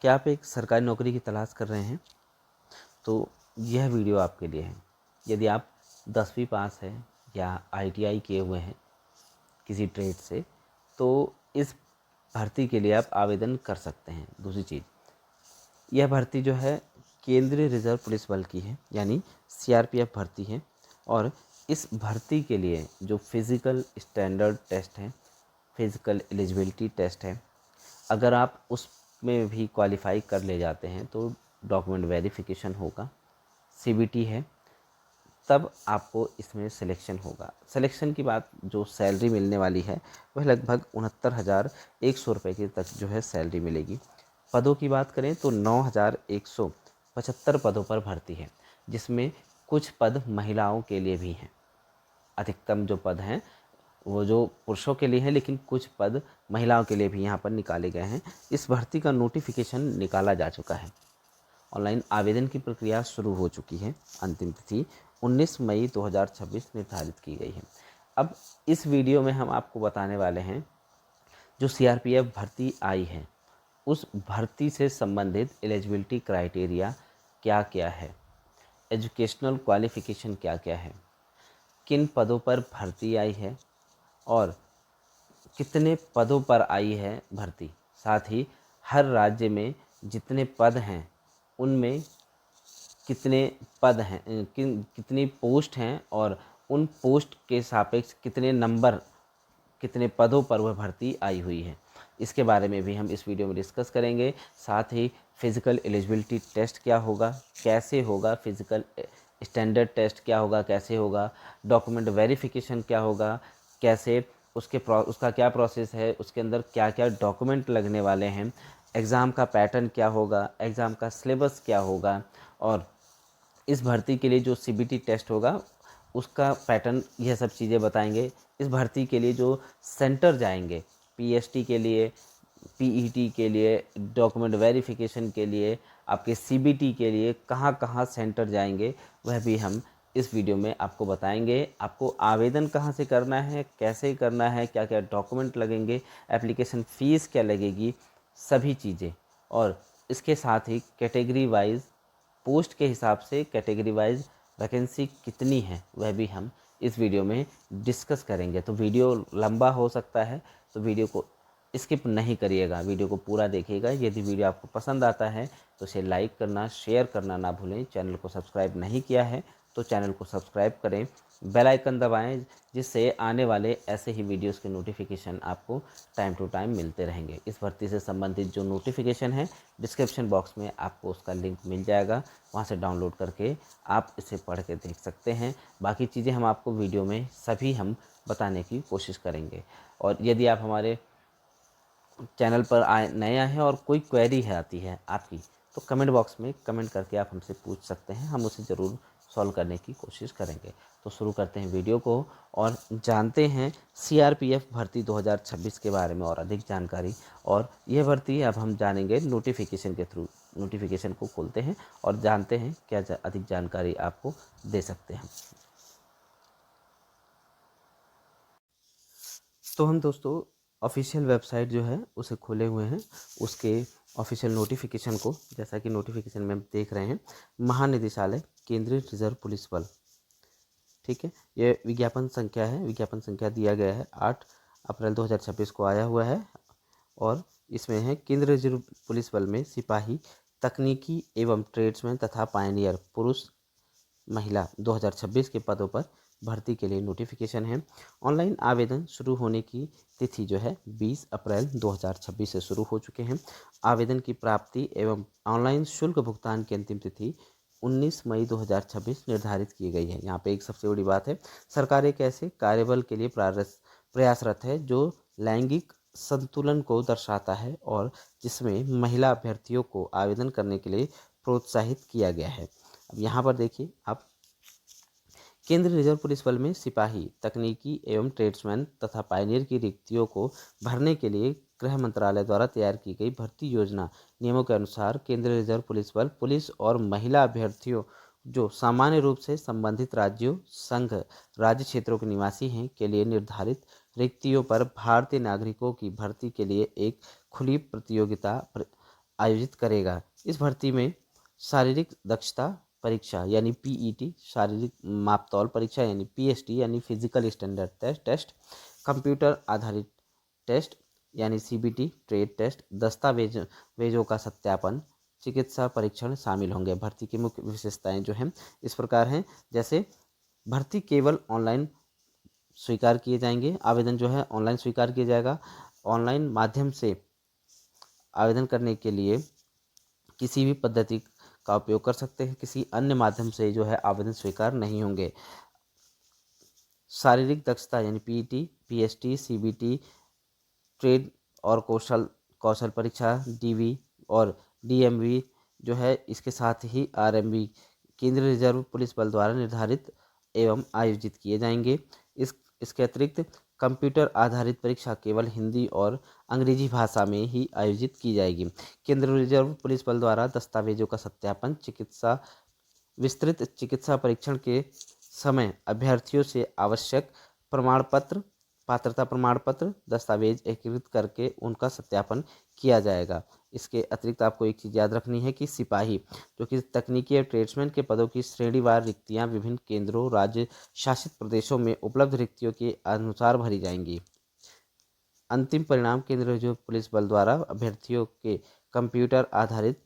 क्या आप एक सरकारी नौकरी की तलाश कर रहे हैं? तो यह वीडियो आपके लिए है। यदि आप 10वीं पास हैं या ITI किए हुए हैं किसी ट्रेड से, तो इस भर्ती के लिए आप आवेदन कर सकते हैं। दूसरी चीज़, यह भर्ती जो है केंद्रीय रिजर्व पुलिस बल की है, यानी CRPF भर्ती है। और इस भर्ती के लिए जो फिज़िकल स्टैंडर्ड टेस्ट है, फिज़िकल एलिजिबिलिटी टेस्ट है, अगर आप उसमें भी क्वालिफाई कर ले जाते हैं तो डॉक्यूमेंट वेरिफिकेशन होगा, CBT है, तब आपको इसमें सिलेक्शन होगा। सिलेक्शन की बात, जो सैलरी मिलने वाली है वह लगभग 69,100 रुपये की तक जो है सैलरी मिलेगी। पदों की बात करें तो 9,175 पदों पर भर्ती है, जिसमें कुछ पद महिलाओं के लिए भी हैं। अधिकतम जो पद हैं वो जो पुरुषों के लिए हैं, लेकिन कुछ पद महिलाओं के लिए भी यहाँ पर निकाले गए हैं। इस भर्ती का नोटिफिकेशन निकाला जा चुका है। ऑनलाइन आवेदन की प्रक्रिया शुरू हो चुकी है। अंतिम तिथि 19 मई 2026 निर्धारित की गई है। अब इस वीडियो में हम आपको बताने वाले हैं जो CRPF भर्ती आई है, उस भर्ती से संबंधित एलिजिबिलिटी क्राइटेरिया क्या क्या है, एजुकेशनल क्वालिफ़िकेशन क्या क्या है, किन पदों पर भर्ती आई है और कितने पदों पर आई है भर्ती। साथ ही हर राज्य में जितने पद हैं उनमें कितने पद हैं, कितनी पोस्ट हैं और उन पोस्ट के सापेक्ष कितने नंबर, कितने पदों पर वह भर्ती आई हुई है, इसके बारे में भी हम इस वीडियो में डिस्कस करेंगे। साथ ही फिज़िकल एलिजिबिलिटी टेस्ट क्या होगा, कैसे होगा, फिज़िकल स्टैंडर्ड टेस्ट क्या होगा, कैसे होगा, डॉक्यूमेंट वेरिफिकेशन क्या होगा, कैसे उसका क्या प्रोसेस है, उसके अंदर क्या क्या डॉक्यूमेंट लगने वाले हैं, एग्ज़ाम का पैटर्न क्या होगा, एग्ज़ाम का सिलेबस क्या होगा, और इस भर्ती के लिए जो CBT टेस्ट होगा उसका पैटर्न, यह सब चीज़ें बताएंगे। इस भर्ती के लिए जो सेंटर जाएंगे, PST के लिए, PET के लिए, डॉक्यूमेंट वेरिफिकेशन के लिए, आपके CBT के लिए कहाँ कहाँ सेंटर जाएंगे, वह भी हम इस वीडियो में आपको बताएंगे। आपको आवेदन कहाँ से करना है, कैसे करना है, क्या क्या डॉक्यूमेंट लगेंगे, एप्लीकेशन फ़ीस क्या लगेगी, सभी चीज़ें। और इसके साथ ही कैटेगरी वाइज, पोस्ट के हिसाब से कैटेगरी वाइज वैकेंसी कितनी है, वह भी हम इस वीडियो में डिस्कस करेंगे। तो वीडियो लंबा हो सकता है, तो वीडियो को स्किप नहीं करिएगा, वीडियो को पूरा देखिएगा। यदि वीडियो आपको पसंद आता है तो इसे लाइक करना, शेयर करना ना भूलें। चैनल को सब्सक्राइब नहीं किया है तो चैनल को सब्सक्राइब करें, बेल आइकन दबाएं, जिससे आने वाले ऐसे ही वीडियोस के नोटिफिकेशन आपको टाइम टू टाइम मिलते रहेंगे। इस भर्ती से संबंधित जो नोटिफिकेशन है, डिस्क्रिप्शन बॉक्स में आपको उसका लिंक मिल जाएगा, वहाँ से डाउनलोड करके आप इसे पढ़ के देख सकते हैं। बाकी चीज़ें हम आपको वीडियो में सभी हम बताने की कोशिश करेंगे। और यदि आप हमारे चैनल पर नए आए हैं और कोई क्वेरी है आती है आपकी, तो कमेंट बॉक्स में कमेंट करके आप हमसे पूछ सकते हैं, हम उसे ज़रूर सॉल्व करने की कोशिश करेंगे। तो शुरू करते हैं वीडियो को और जानते हैं CRPF भर्ती 2026 के बारे में और अधिक जानकारी। और यह भर्ती अब हम जानेंगे नोटिफिकेशन के थ्रू। नोटिफिकेशन को खोलते हैं और जानते हैं क्या अधिक जानकारी आपको दे सकते हैं। तो हम दोस्तों ऑफिशियल वेबसाइट जो है उसे खोले हुए हैं, उसके ऑफिशियल नोटिफिकेशन को, जैसा कि नोटिफिकेशन में हम देख रहे हैं, महानिदेशालय केंद्रीय रिजर्व पुलिस बल, ठीक है, ये विज्ञापन संख्या है, विज्ञापन संख्या दिया गया है 8 अप्रैल 2026 को आया हुआ है। और इसमें है केंद्रीय रिजर्व पुलिस बल में सिपाही, तकनीकी एवं ट्रेड्समैन तथा पायनियर पुरुष महिला 2026 के पदों पर भर्ती के लिए नोटिफिकेशन है। ऑनलाइन आवेदन शुरू होने की तिथि जो है 20 अप्रैल 2026 से शुरू हो चुके हैं। आवेदन की प्राप्ति एवं ऑनलाइन शुल्क भुगतान की अंतिम तिथि 19 मई 2026 निर्धारित की गई है। यहाँ पे एक सबसे बड़ी बात है, सरकार एक ऐसे कार्यबल के लिए प्रयासरत है जो लैंगिक संतुलन को दर्शाता है और जिसमें महिला अभ्यर्थियों को आवेदन करने के लिए प्रोत्साहित किया गया है। अब यहाँ पर देखिए आप, केंद्रीय रिजर्व पुलिस बल में सिपाही, तकनीकी एवं ट्रेड्समैन तथा पायनियर की रिक्तियों को भरने के लिए गृह मंत्रालय द्वारा तैयार की गई भर्ती योजना नियमों के अनुसार केंद्रीय रिजर्व पुलिस बल पुलिस और महिला अभ्यर्थियों जो सामान्य रूप से संबंधित राज्यों, संघ, राज्य क्षेत्रों के निवासी हैं के लिए निर्धारित रिक्तियों पर भारतीय नागरिकों की भर्ती के लिए एक खुली प्रतियोगिता आयोजित करेगा। इस भर्ती में शारीरिक दक्षता परीक्षा यानी पीईटी, शारीरिक मापतौल परीक्षा यानी पीएसटी यानी फिजिकल स्टैंडर्ड टेस्ट, कंप्यूटर आधारित टेस्ट यानी सीबीटी, ट्रेड टेस्ट, दस्तावेजों का सत्यापन, चिकित्सा परीक्षण शामिल होंगे। भर्ती की मुख्य विशेषताएं जो हैं इस प्रकार हैं, जैसे भर्ती केवल ऑनलाइन स्वीकार किए जाएंगे, आवेदन जो है ऑनलाइन स्वीकार किया जाएगा। ऑनलाइन माध्यम से आवेदन करने के लिए किसी भी पद्धति का उपयोग कर सकते हैं, किसी अन्य माध्यम से जो है आवेदन स्वीकार नहीं होंगे। शारीरिक दक्षता यानी पीईटी, पीएसटी, सीबीटी, ट्रेड और कौशल परीक्षा, डीवी और डीएमवी जो है, इसके साथ ही आरएमवी केंद्रीय रिजर्व पुलिस बल द्वारा निर्धारित एवं आयोजित किए जाएंगे। इसके अतिरिक्त कंप्यूटर आधारित परीक्षा केवल हिंदी और अंग्रेजी भाषा में ही आयोजित की जाएगी। केंद्रीय रिजर्व पुलिस बल द्वारा दस्तावेजों का सत्यापन, विस्तृत चिकित्सा परीक्षण के समय अभ्यर्थियों से आवश्यक प्रमाण पत्र, पात्रता प्रमाण पत्र, दस्तावेज एकत्रित करके उनका सत्यापन किया जाएगा। इसके अतिरिक्त आपको एक चीज़ याद रखनी है कि सिपाही जो कि तकनीकी और ट्रेड्समैन के पदों की श्रेणीवार रिक्तियां विभिन्न केंद्रों, राज्य शासित प्रदेशों में उपलब्ध रिक्तियों के अनुसार भरी जाएंगी। अंतिम परिणाम केंद्रीय रिजर्व पुलिस बल द्वारा अभ्यर्थियों के कंप्यूटर आधारित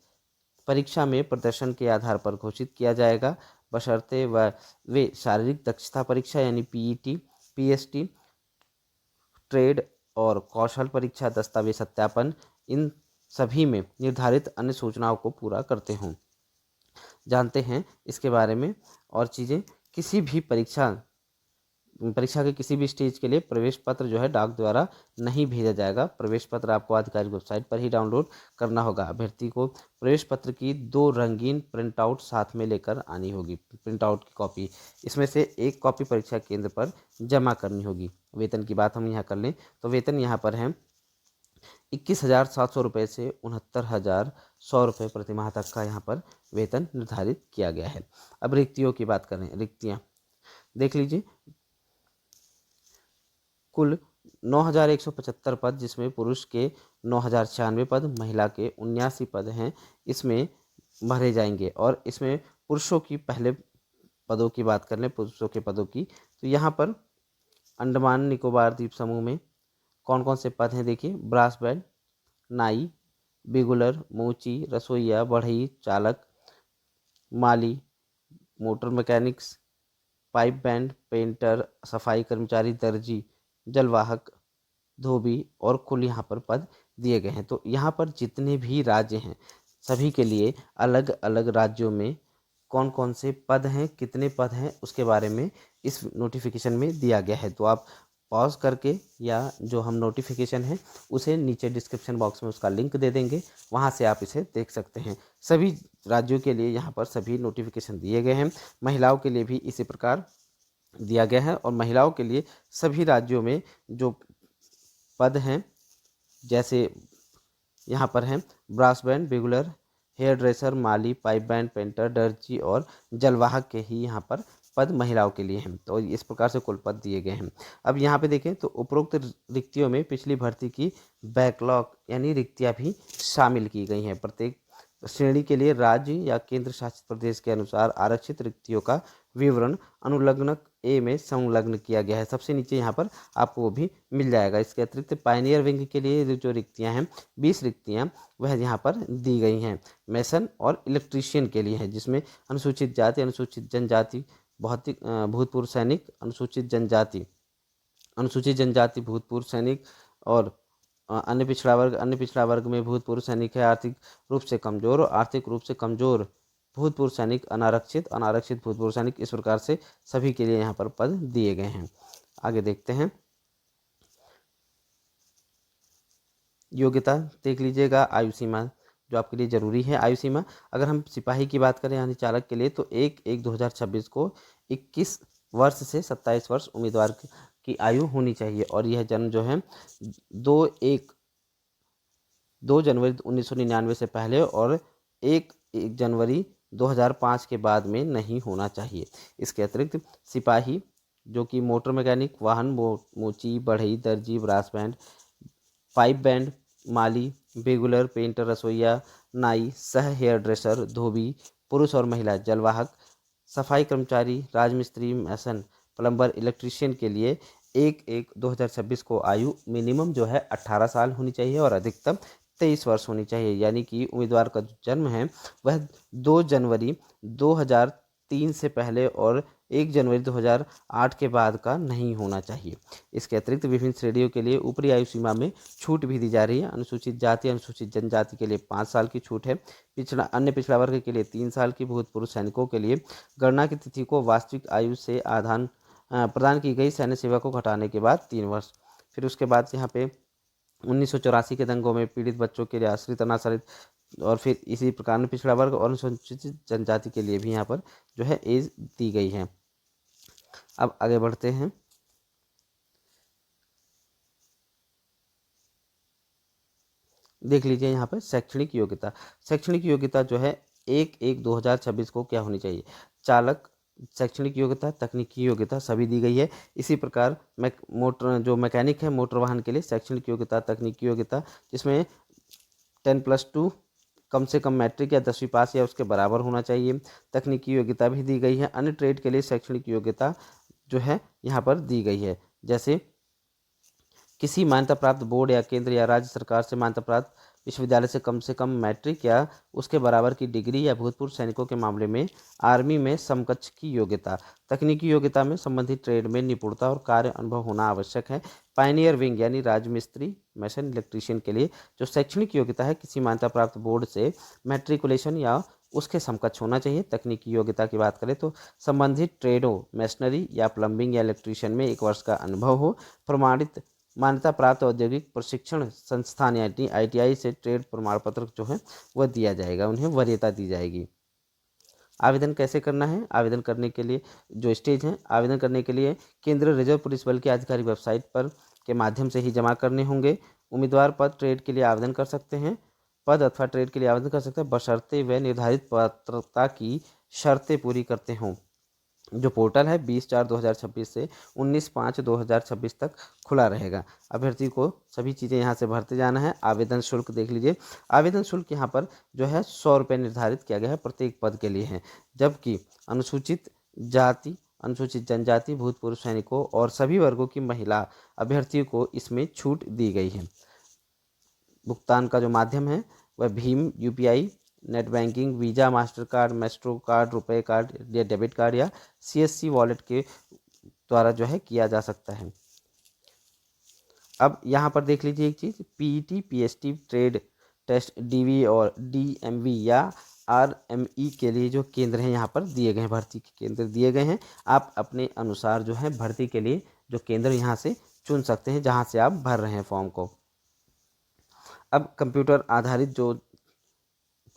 परीक्षा में प्रदर्शन के आधार पर घोषित किया जाएगा, बशर्ते वे शारीरिक दक्षता परीक्षा यानी पीईटी, पीएसटी, ट्रेड और कौशल परीक्षा, दस्तावेज सत्यापन, इन सभी में निर्धारित अन्य सूचनाओं को पूरा करते हों। जानते हैं इसके बारे में और चीज़ें। किसी भी परीक्षा के किसी भी स्टेज के लिए प्रवेश पत्र जो है डाक द्वारा नहीं भेजा जाएगा। प्रवेश पत्र आपको आधिकारिक वेबसाइट पर ही डाउनलोड करना होगा। अभ्यर्थी को प्रवेश पत्र की 2 रंगीन प्रिंट आउट साथ में लेकर आनी होगी, प्रिंट आउट की कॉपी। इसमें से एक कॉपी परीक्षा केंद्र पर जमा करनी होगी। वेतन की बात हम यहाँ कर लें तो वेतन यहाँ पर है 21,700 रुपये से 69,100 रुपये प्रति माह तक का यहाँ पर वेतन निर्धारित किया गया है। अब रिक्तियों की बात करें, रिक्तियाँ देख लीजिए। कुल 9,175 पद, जिसमें पुरुष के 9,096 पद, महिला के 79 पद हैं, इसमें भरे जाएंगे। और इसमें पुरुषों की पहले पदों की बात कर लें, पुरुषों के पदों की, तो यहाँ पर अंडमान निकोबार द्वीप समूह में कौन कौन से पद हैं देखिए। ब्रास बैंड, नाई, बिगुलर, मोची, रसोइया, बढ़ई, चालक, माली, motor mechanics, pipe band, painter, सफाई कर्मचारी, दर्जी, जलवाहक, धोबी और कुल यहाँ पर पद दिए गए हैं। तो यहाँ पर जितने भी राज्य हैं सभी के लिए अलग अलग राज्यों में कौन कौन से पद हैं, कितने पद हैं, उसके बारे में इस नोटिफिकेशन में दिया गया है। तो आप पॉज करके या जो हम नोटिफिकेशन है उसे नीचे डिस्क्रिप्शन बॉक्स में उसका लिंक दे देंगे, वहाँ से आप इसे देख सकते हैं। सभी राज्यों के लिए यहाँ पर सभी नोटिफिकेशन दिए गए हैं। महिलाओं के लिए भी इसी प्रकार दिया गया है और महिलाओं के लिए सभी राज्यों में जो पद हैं, जैसे यहाँ पर हैं brass band, bugler, hair dresser, माली, पाइप बैंड, पेंटर, दर्जी और जलवाहक के ही यहाँ पर पद महिलाओं के लिए हैं। तो इस प्रकार से कुल पद दिए गए हैं। अब यहाँ पे देखें तो उपरोक्त रिक्तियों में पिछली भर्ती की बैकलॉग यानी रिक्तियाँ भी शामिल की गई हैं। प्रत्येक श्रेणी के लिए राज्य या केंद्र शासित प्रदेश के अनुसार आरक्षित रिक्तियों का विवरण अनुलग्नक ए में संलग्न किया गया है। सबसे नीचे यहाँ पर आपको वो भी मिल जाएगा। इसके अतिरिक्त पायनियर विंग के लिए जो रिक्तियाँ हैं 20 रिक्तियाँ वह यहाँ पर दी गई हैं। मेसन और इलेक्ट्रीशियन के लिए है, जिसमें अनुसूचित जाति, अनुसूचित जनजाति, भूतपूर्व सैनिक, अनुसूचित जनजाति, भूतपूर्व सैनिक और अन्य पिछड़ा वर्ग में भूतपूर्व सैनिक है, आर्थिक रूप से कमजोर और आर्थिक रूप से कमजोर भूतपूर्व सैनिक, अनारक्षित भूतपूर्व सैनिक। इस प्रकार से सभी के लिए यहाँ पर पद दिए गए हैं। आगे देखते हैं। योग्यता देख लीजिएगा, आयु सीमा जो आपके लिए जरूरी है। आयु सीमा अगर हम सिपाही की बात करें यानी चालक के लिए तो 1/1/2026 को 21 वर्ष से 27 वर्ष उम्मीदवार की आयु होनी चाहिए। और यह जन्म जो है 2 जनवरी 1999 से पहले और 1 जनवरी 2005 के बाद में नहीं होना चाहिए। इसके अतिरिक्त सिपाही जो कि मोटर मैकेनिक, वाहन मोची, बढ़ई, दर्जी, ब्रास बैंड, पाइप बैंड, माली, बेगुलर, पेंटर, रसोइया, नाई, सह हेयर ड्रेसर, धोबी, पुरुष और महिला जलवाहक, सफाई कर्मचारी, राजमिस्त्री, मैसन, प्लम्बर, इलेक्ट्रीशियन के लिए 1/1/2026 को आयु मिनिमम जो है 18 साल होनी चाहिए और अधिकतम 23 वर्ष होनी चाहिए। यानी कि उम्मीदवार का जो जन्म है वह 2 जनवरी 2003 से पहले और 1 जनवरी 2008 के बाद का नहीं होना चाहिए। इसके अतिरिक्त विभिन्न श्रेणियों के लिए ऊपरी आयु सीमा में छूट भी दी जा रही है। अनुसूचित जाति, अनुसूचित जनजाति के लिए 5 साल की छूट है। अन्य पिछड़ा वर्ग के लिए 3 साल की। भूतपूर्व सैनिकों के लिए गणना की तिथि को वास्तविक आयु से प्रदान की गई सैन्य सेवा को घटाने के बाद 3 वर्ष। फिर उसके बाद यहाँ पे 1984 के दंगों में पीड़ित बच्चों के लिए आश्रित अनाश्रित और फिर इसी प्रकार में पिछड़ा वर्ग और अनुसूचित जनजाति के लिए भी यहाँ पर जो है एज दी गई है। अब आगे बढ़ते हैं। देख लीजिए यहाँ पर शैक्षणिक योग्यता। शैक्षणिक योग्यता जो है 1/1/2026 को क्या होनी चाहिए? चालक शैक्षणिक योग्यता, तकनीकी योग्यता सभी दी गई है। इसी प्रकार मैकेनिक है मोटर वाहन के लिए शैक्षणिक योग्यता, तकनीकी योग्यता जिसमें 10+2 कम से कम मैट्रिक या 10वीं पास या उसके बराबर होना चाहिए। तकनीकी योग्यता भी दी गई है। अन्य ट्रेड के लिए शैक्षणिक योग्यता जो है यहाँ पर दी गई है, जैसे किसी मान्यता प्राप्त बोर्ड या केंद्र या राज्य सरकार से मान्यता प्राप्त विश्वविद्यालय से कम मैट्रिक या उसके बराबर की डिग्री या भूतपूर्व सैनिकों के मामले में आर्मी में समकक्ष की योग्यता। तकनीकी योग्यता में संबंधित ट्रेड में निपुणता और कार्य अनुभव होना आवश्यक है। पायनियर विंग यानी राजमिस्त्री, मैसन, इलेक्ट्रीशियन के लिए जो शैक्षणिक योग्यता है किसी मान्यता प्राप्त बोर्ड से मैट्रिकुलेशन या उसके समकक्ष होना चाहिए। तकनीकी योग्यता की बात करें तो संबंधित ट्रेडों मैशनरी या प्लम्बिंग या इलेक्ट्रीशियन में 1 वर्ष का अनुभव हो। प्रमाणित मान्यता प्राप्त औद्योगिक प्रशिक्षण संस्थान यानी ITI से ट्रेड प्रमाण पत्र जो है वह दिया जाएगा, उन्हें वरीयता दी जाएगी। आवेदन कैसे करना है? आवेदन करने के लिए जो स्टेज है, आवेदन करने के लिए केंद्रीय रिजर्व पुलिस बल की आधिकारिक वेबसाइट पर के माध्यम से ही जमा करने होंगे। उम्मीदवार पद ट्रेड के लिए आवेदन कर सकते हैं, पद अथवा ट्रेड के लिए आवेदन कर सकते हैं बशर्ते वे निर्धारित पात्रता की शर्तें पूरी करते हों। जो पोर्टल है 20/4/2026 से 19/5/2026 तक खुला रहेगा। अभ्यर्थी को सभी चीज़ें यहाँ से भरते जाना है। आवेदन शुल्क देख लीजिए। आवेदन शुल्क यहाँ पर जो है 100 रुपये निर्धारित किया गया है प्रत्येक पद के लिए है, जबकि अनुसूचित जाति, अनुसूचित जनजाति, भूतपूर्व सैनिकों और सभी वर्गों की महिला अभ्यर्थियों को इसमें छूट दी गई है। भुगतान का जो माध्यम है वह Bhim UPI, net banking, visa, master card, Maestro card, रुपए कार्ड या डेबिट कार्ड या CSC वॉलेट के द्वारा जो है किया जा सकता है। अब यहाँ पर देख लीजिए एक चीज़, PET, PST trade test DV और DMV या RME के लिए जो केंद्र हैं यहाँ पर दिए गए हैं, भर्ती के केंद्र दिए गए हैं। आप अपने अनुसार जो है भर्ती के लिए जो केंद्र यहाँ से चुन सकते हैं जहाँ से आप भर रहे हैं फॉर्म को। अब कंप्यूटर आधारित जो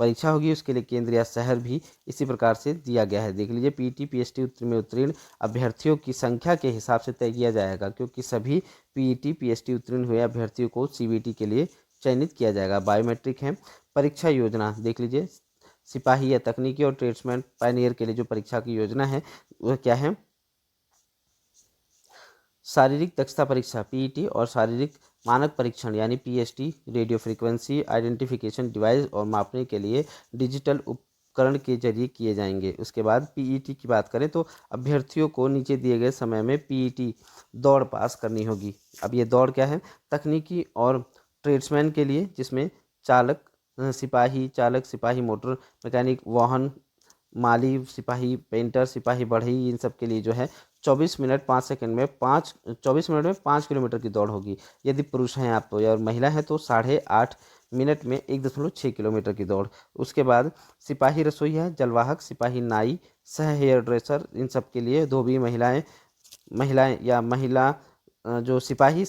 परीक्षा होगी उसके लिए केंद्र या शहर भी इसी प्रकार से दिया गया है। देख लीजिए PET PST में उत्तीर्ण अभ्यर्थियों की संख्या के हिसाब से तय किया जाएगा, क्योंकि सभी PET PST उत्तीर्ण हुए अभ्यर्थियों को CBT के लिए चयनित किया जाएगा। बायोमेट्रिक है। परीक्षा योजना देख लीजिए, सिपाही या तकनीकी और ट्रेड्समैन पायनियर के लिए जो परीक्षा की योजना है वह क्या है? शारीरिक दक्षता परीक्षा PET और शारीरिक मानक परीक्षण यानी PST, radio frequency identification device और मापने के लिए डिजिटल उपकरण के जरिए किए जाएंगे। उसके बाद PET की बात करें तो अभ्यर्थियों को नीचे दिए गए समय में PET दौड़ पास करनी होगी। अब ये दौड़ क्या है? तकनीकी और ट्रेड्समैन के लिए जिसमें चालक, सिपाही मोटर मैकेनिक, वाहन माली, सिपाही पेंटर, सिपाही बढ़ई, इन सब के लिए जो है 24 मिनट 5 सेकंड में 5 किलोमीटर की दौड़ होगी यदि पुरुष हैं आप तो, और महिला है तो 8.5 मिनट में 1.6 किलोमीटर की दौड़। उसके बाद सिपाही रसोईया, जलवाहक, सिपाही नाई, सह हेयर ड्रेसर, इन सब के लिए धोबी महिला जो सिपाही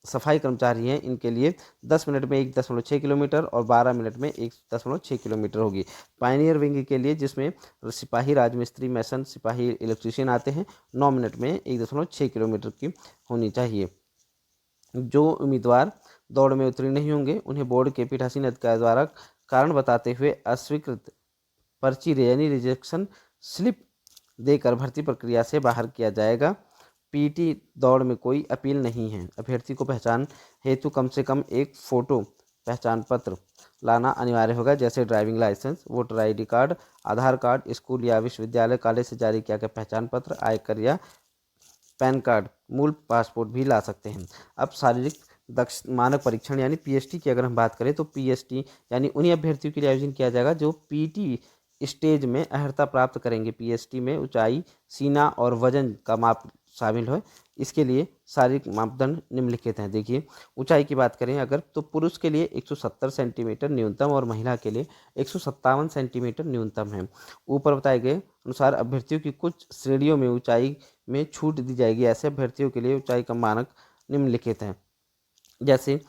सफाई कर्मचारी हैं इनके लिए 10 मिनट में 1.6 किलोमीटर और 12 मिनट में 1.6 किलोमीटर होगी। पायनियर विंग के लिए जिसमें सिपाही, राजमिस्त्री, मैसन, सिपाही, इलेक्ट्रीशियन आते हैं 9 मिनट में 1.6 किलोमीटर की होनी चाहिए। जो उम्मीदवार दौड़ में उत्तीर्ण नहीं होंगे उन्हें बोर्ड के पीठासीन अधिकारी द्वारा कारण बताते हुए अस्वीकृत पर्ची यानी रिजेक्शन स्लिप देकर भर्ती प्रक्रिया से बाहर किया जाएगा। PET दौड़ में कोई अपील नहीं है। अभ्यर्थी को पहचान हेतु कम से कम एक फ़ोटो पहचान पत्र लाना अनिवार्य होगा, जैसे driving licence, voter ID card, Aadhaar card, school या विश्वविद्यालय कॉलेज से जारी किया गया पहचान पत्र, आयकर या पैन कार्ड, मूल पासपोर्ट भी ला सकते हैं। अब शारीरिक दक्ष मानक परीक्षण यानी पीएसटी की अगर हम बात करें तो पीएसटी यानी उन्हीं अभ्यर्थियों के लिए आयोजन किया जाएगा जो पीटी स्टेज में अर्हता प्राप्त करेंगे। पीएसटी में ऊंचाई, सीना और वजन का माप शामिल है। इसके लिए शारीरिक मापदंड निम्नलिखित हैं। देखिए, ऊंचाई की बात करें अगर तो पुरुष के लिए 170 सेंटीमीटर न्यूनतम और महिला के लिए 157 सेंटीमीटर न्यूनतम है। ऊपर बताए गए अनुसार अभ्यर्थियों की कुछ श्रेणियों में ऊंचाई में छूट दी जाएगी। ऐसे अभ्यर्थियों के लिए ऊंचाई का मानक निम्नलिखित हैं। जैसे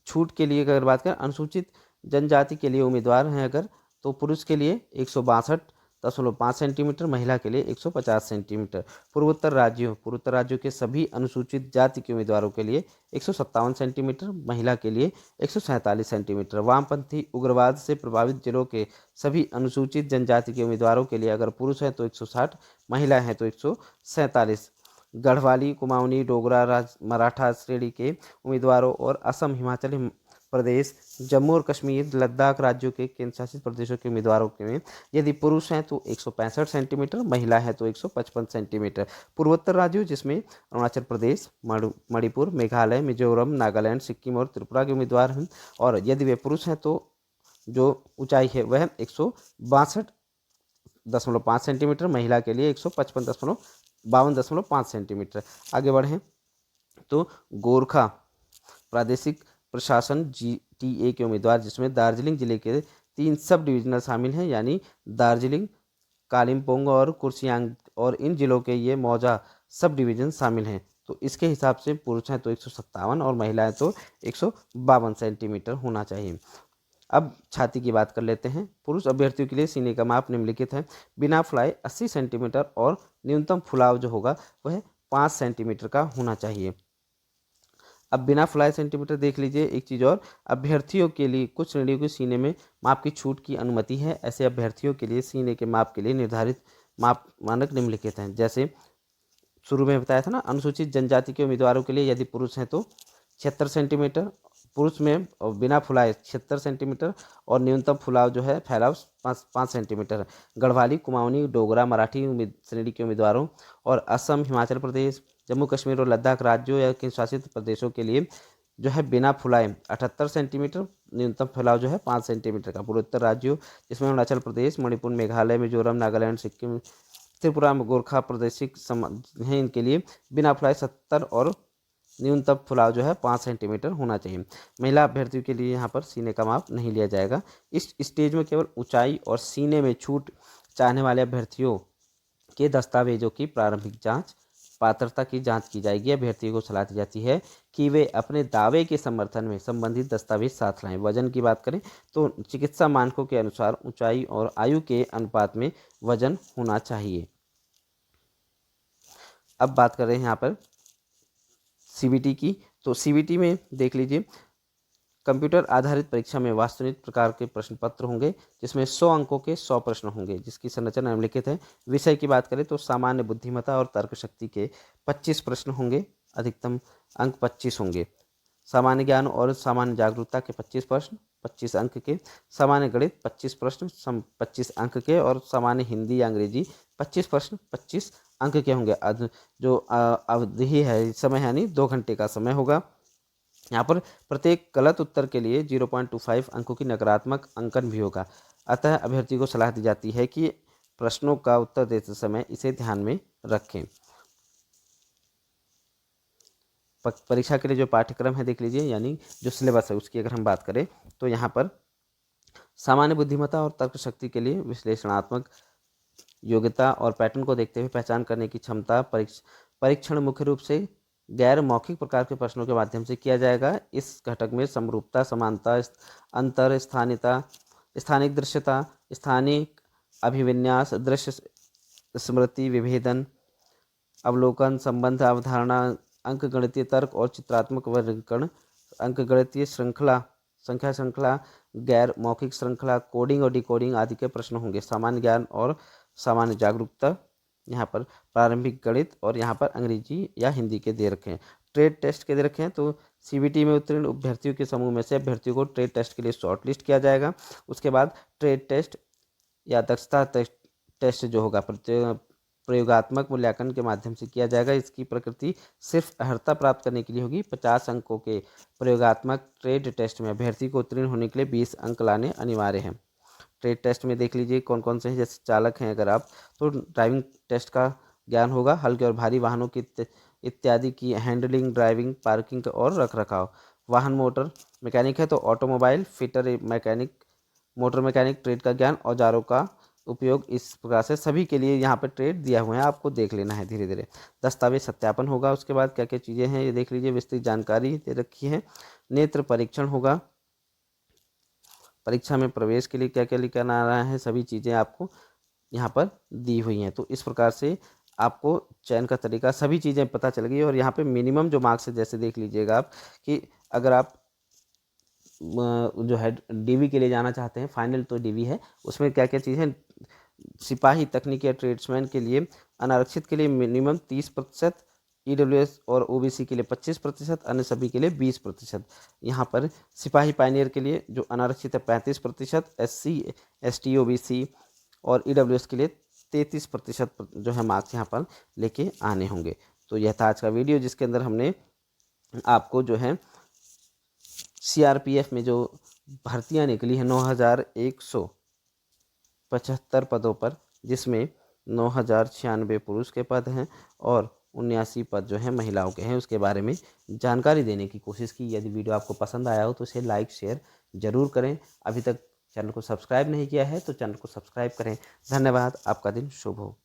छूट के लिए अगर बात करें, अनुसूचित जनजाति के लिए उम्मीदवार हैं अगर तो पुरुष के लिए 162.5 सेंटीमीटर, महिला के लिए 150 सेंटीमीटर। पूर्वोत्तर राज्यों के सभी अनुसूचित जाति के उम्मीदवारों के लिए 157 सेंटीमीटर, महिला के लिए 147 सेंटीमीटर। वामपंथी उग्रवाद से प्रभावित जिलों के सभी अनुसूचित जनजाति के उम्मीदवारों के लिए अगर पुरुष हैं तो 160, महिला हैं तो 147। गढ़वाली, कुमाऊनी, डोगरा, मराठा श्रेणी के उम्मीदवारों और असम, हिमाचल प्रदेश, जम्मू और कश्मीर, लद्दाख राज्यों के केंद्र शासित प्रदेशों के उम्मीदवारों के में यदि पुरुष हैं तो 165 सेंटीमीटर, महिला है तो 155 सेंटीमीटर। पूर्वोत्तर राज्यों जिसमें अरुणाचल प्रदेश, मणिपुर, मेघालय, मिजोरम, नागालैंड, सिक्किम और त्रिपुरा के उम्मीदवार हैं और यदि वे पुरुष हैं तो जो ऊंचाई है वह 162.5 सेंटीमीटर, महिला के लिए 152.5 सेंटीमीटर। आगे बढ़ें तो गोरखा प्रादेशिक प्रशासन GTA के उम्मीदवार जिसमें दार्जिलिंग जिले के 3 सब डिविजनल शामिल हैं यानी दार्जिलिंग, कालिम्पोंग और कुर्सियांग, और इन जिलों के ये मौजा सब डिवीजन शामिल हैं। तो इसके हिसाब से पुरुष हैं तो 157 और महिलाएं तो 152 सेंटीमीटर होना चाहिए। अब छाती की बात कर लेते हैं। पुरुष अभ्यर्थियों के लिए सीने का माप निम्नलिखित है। बिना फुलाए 80 सेंटीमीटर और न्यूनतम फुलाव जो होगा वह 5 सेंटीमीटर का होना चाहिए। अब बिना फुलाए सेंटीमीटर देख लीजिए। एक चीज़ और, अभ्यर्थियों के लिए कुछ श्रेणियों के सीने में माप की छूट की अनुमति है। ऐसे अभ्यर्थियों के लिए सीने के माप के लिए निर्धारित माप मानक निम्नलिखित हैं। जैसे शुरू में बताया था ना, अनुसूचित जनजाति के उम्मीदवारों के लिए यदि पुरुष हैं तो 76 सेंटीमीटर, पुरुष में और बिना फुलाए 76 सेंटीमीटर और न्यूनतम फुलाव जो है फैलाव 5 सेंटीमीटर। गढ़वाली, कुमाऊनी, डोगरा, मराठी श्रेणी के उम्मीदवारों और असम, हिमाचल प्रदेश, जम्मू कश्मीर और लद्दाख राज्यों या केंद्र शासित प्रदेशों के लिए जो है बिना फुलाए 78 सेंटीमीटर, न्यूनतम फैलाव जो है 5 सेंटीमीटर का। पूर्वोत्तर राज्यों जिसमें अरुणाचल प्रदेश, मणिपुर, मेघालय, मिजोरम, नागालैंड, सिक्किम, त्रिपुरा में गोरखा प्रादेशिक हैं, इनके लिए बिना फुलाए 70 और न्यूनतम फुलाव जो है 5 सेंटीमीटर होना चाहिए। महिला अभ्यर्थियों के लिए यहाँ पर सीने का माप नहीं लिया जाएगा। इस स्टेज में केवल ऊंचाई और सीने में छूट चाहने वाले अभ्यर्थियों के दस्तावेजों की प्रारंभिक जांच, पात्रता की जांच की जाएगी। अभ्यर्थियों को सलाह दी जाती है कि वे अपने दावे के समर्थन में संबंधित दस्तावेज साथ लाएं। वजन की बात करें तो चिकित्सा मानकों के अनुसार ऊंचाई और आयु के अनुपात में वजन होना चाहिए। अब बात करें यहाँ पर CBT की, तो CBT में देख लीजिए, कंप्यूटर आधारित परीक्षा में वास्तविक प्रकार के प्रश्न पत्र होंगे जिसमें 100 अंकों के 100 प्रश्न होंगे, जिसकी संरचना निम्नलिखित है। विषय की बात करें तो सामान्य बुद्धिमत्ता और तर्क शक्ति के 25 प्रश्न होंगे, अधिकतम अंक 25 होंगे। सामान्य ज्ञान और सामान्य जागरूकता के 25 प्रश्न 25 अंक के, सामान्य गणित 25 प्रश्न 25 अंक के और सामान्य हिंदी या अंग्रेजी 25 प्रश्न 25 अंक के होंगे। जो अवधि है, समय है यानी 2 घंटे का समय होगा। यहाँ पर प्रत्येक गलत उत्तर के लिए 0.25 अंकों की नकारात्मक अंकन भी होगा। अतः अभ्यर्थी को सलाह दी जाती है कि प्रश्नों का उत्तर देते समय इसे ध्यान में रखें। परीक्षा के लिए जो पाठ्यक्रम है देख लीजिए, यानी जो सिलेबस है उसकी अगर हम बात करें तो यहाँ पर सामान्य बुद्धिमत्ता और तर्क शक्ति के लिए विश्लेषणात्मक योग्यता और पैटर्न को देखते हुए पहचान करने की क्षमता परीक्षण मुख्य रूप से गैर मौखिक प्रकार के प्रश्नों के माध्यम से किया जाएगा। इस घटक में समरूपता, समानता, अंतर, स्थानीयता, स्थानिक दृश्यता, स्थानिक अभिविन्यास, दृश्य स्मृति, विभेदन, अवलोकन, संबंध, अवधारणा, अंकगणितीय तर्क और चित्रात्मक वर्गीकरण, अंकगणितीय श्रृंखला, संख्या श्रृंखला, गैर मौखिक श्रृंखला, कोडिंग और डिकोडिंग आदि के प्रश्न होंगे। सामान्य ज्ञान और सामान्य जागरूकता, यहाँ पर प्रारंभिक गणित और यहाँ पर अंग्रेजी या हिंदी के दे रखे हैं। ट्रेड टेस्ट के दे रखे हैं तो सीबीटी में उत्तीर्ण अभ्यर्थियों के समूह में से अभ्यर्थियों को ट्रेड टेस्ट के लिए शॉर्टलिस्ट किया जाएगा। उसके बाद ट्रेड टेस्ट या दक्षता टेस्ट जो होगा प्रयोगात्मक मूल्यांकन के माध्यम से किया जाएगा। इसकी प्रकृति सिर्फ अर्हता प्राप्त करने के लिए होगी। 50 अंकों के प्रयोगात्मक ट्रेड टेस्ट में अभ्यर्थी को उत्तीर्ण होने के लिए 20 अंक लाने अनिवार्य हैं। ट्रेड टेस्ट में देख लीजिए कौन कौन से हैं। जैसे चालक हैं अगर आप, तो ड्राइविंग टेस्ट का ज्ञान होगा। हल्के और भारी वाहनों की इत्यादि की हैंडलिंग, ड्राइविंग, पार्किंग और रखरखाव। वाहन मोटर मैकेनिक है तो automobile fitter mechanic, motor mechanic trade का ज्ञान, औजारों का उपयोग। इस प्रकार से सभी के लिए यहाँ पर ट्रेड दिया हुआ है, आपको देख लेना है धीरे धीरे। दस्तावेज सत्यापन होगा। उसके बाद क्या क्या चीज़ें हैं ये देख लीजिए, विस्तृत जानकारी दे रखी है। नेत्र परीक्षण होगा। परीक्षा में प्रवेश के लिए क्या क्या लिखना आ रहा है, सभी चीज़ें आपको यहाँ पर दी हुई हैं। तो इस प्रकार से आपको चयन का तरीका, सभी चीज़ें पता चल गई। और यहाँ पे मिनिमम जो मार्क्स है, जैसे देख लीजिएगा आप कि अगर आप जो है डीवी के लिए जाना चाहते हैं, फाइनल तो डीवी है, उसमें क्या क्या चीज़ें, सिपाही, तकनीकी या ट्रेड्समैन के लिए अनारक्षित के लिए मिनिमम 30%, ईडब्ल्यूएस और ओबीसी के लिए 25%, अन्य सभी के लिए 20%। यहाँ पर सिपाही पायनियर के लिए जो अनारक्षित है 35%, एससी, एसटी, ओबीसी और ईडब्ल्यूएस के लिए 33% जो है मार्क्स यहाँ पर लेके आने होंगे। तो यह था आज का वीडियो, जिसके अंदर हमने आपको जो है सीआरपीएफ में जो भर्तियां निकली हैं 9175 पदों पर, जिसमें 9096 पुरुष के पद हैं और 79 पद जो हैं महिलाओं के हैं, उसके बारे में जानकारी देने की कोशिश की। यदि वीडियो आपको पसंद आया हो तो इसे लाइक शेयर ज़रूर करें। अभी तक चैनल को सब्सक्राइब नहीं किया है तो चैनल को सब्सक्राइब करें। धन्यवाद। आपका दिन शुभ हो।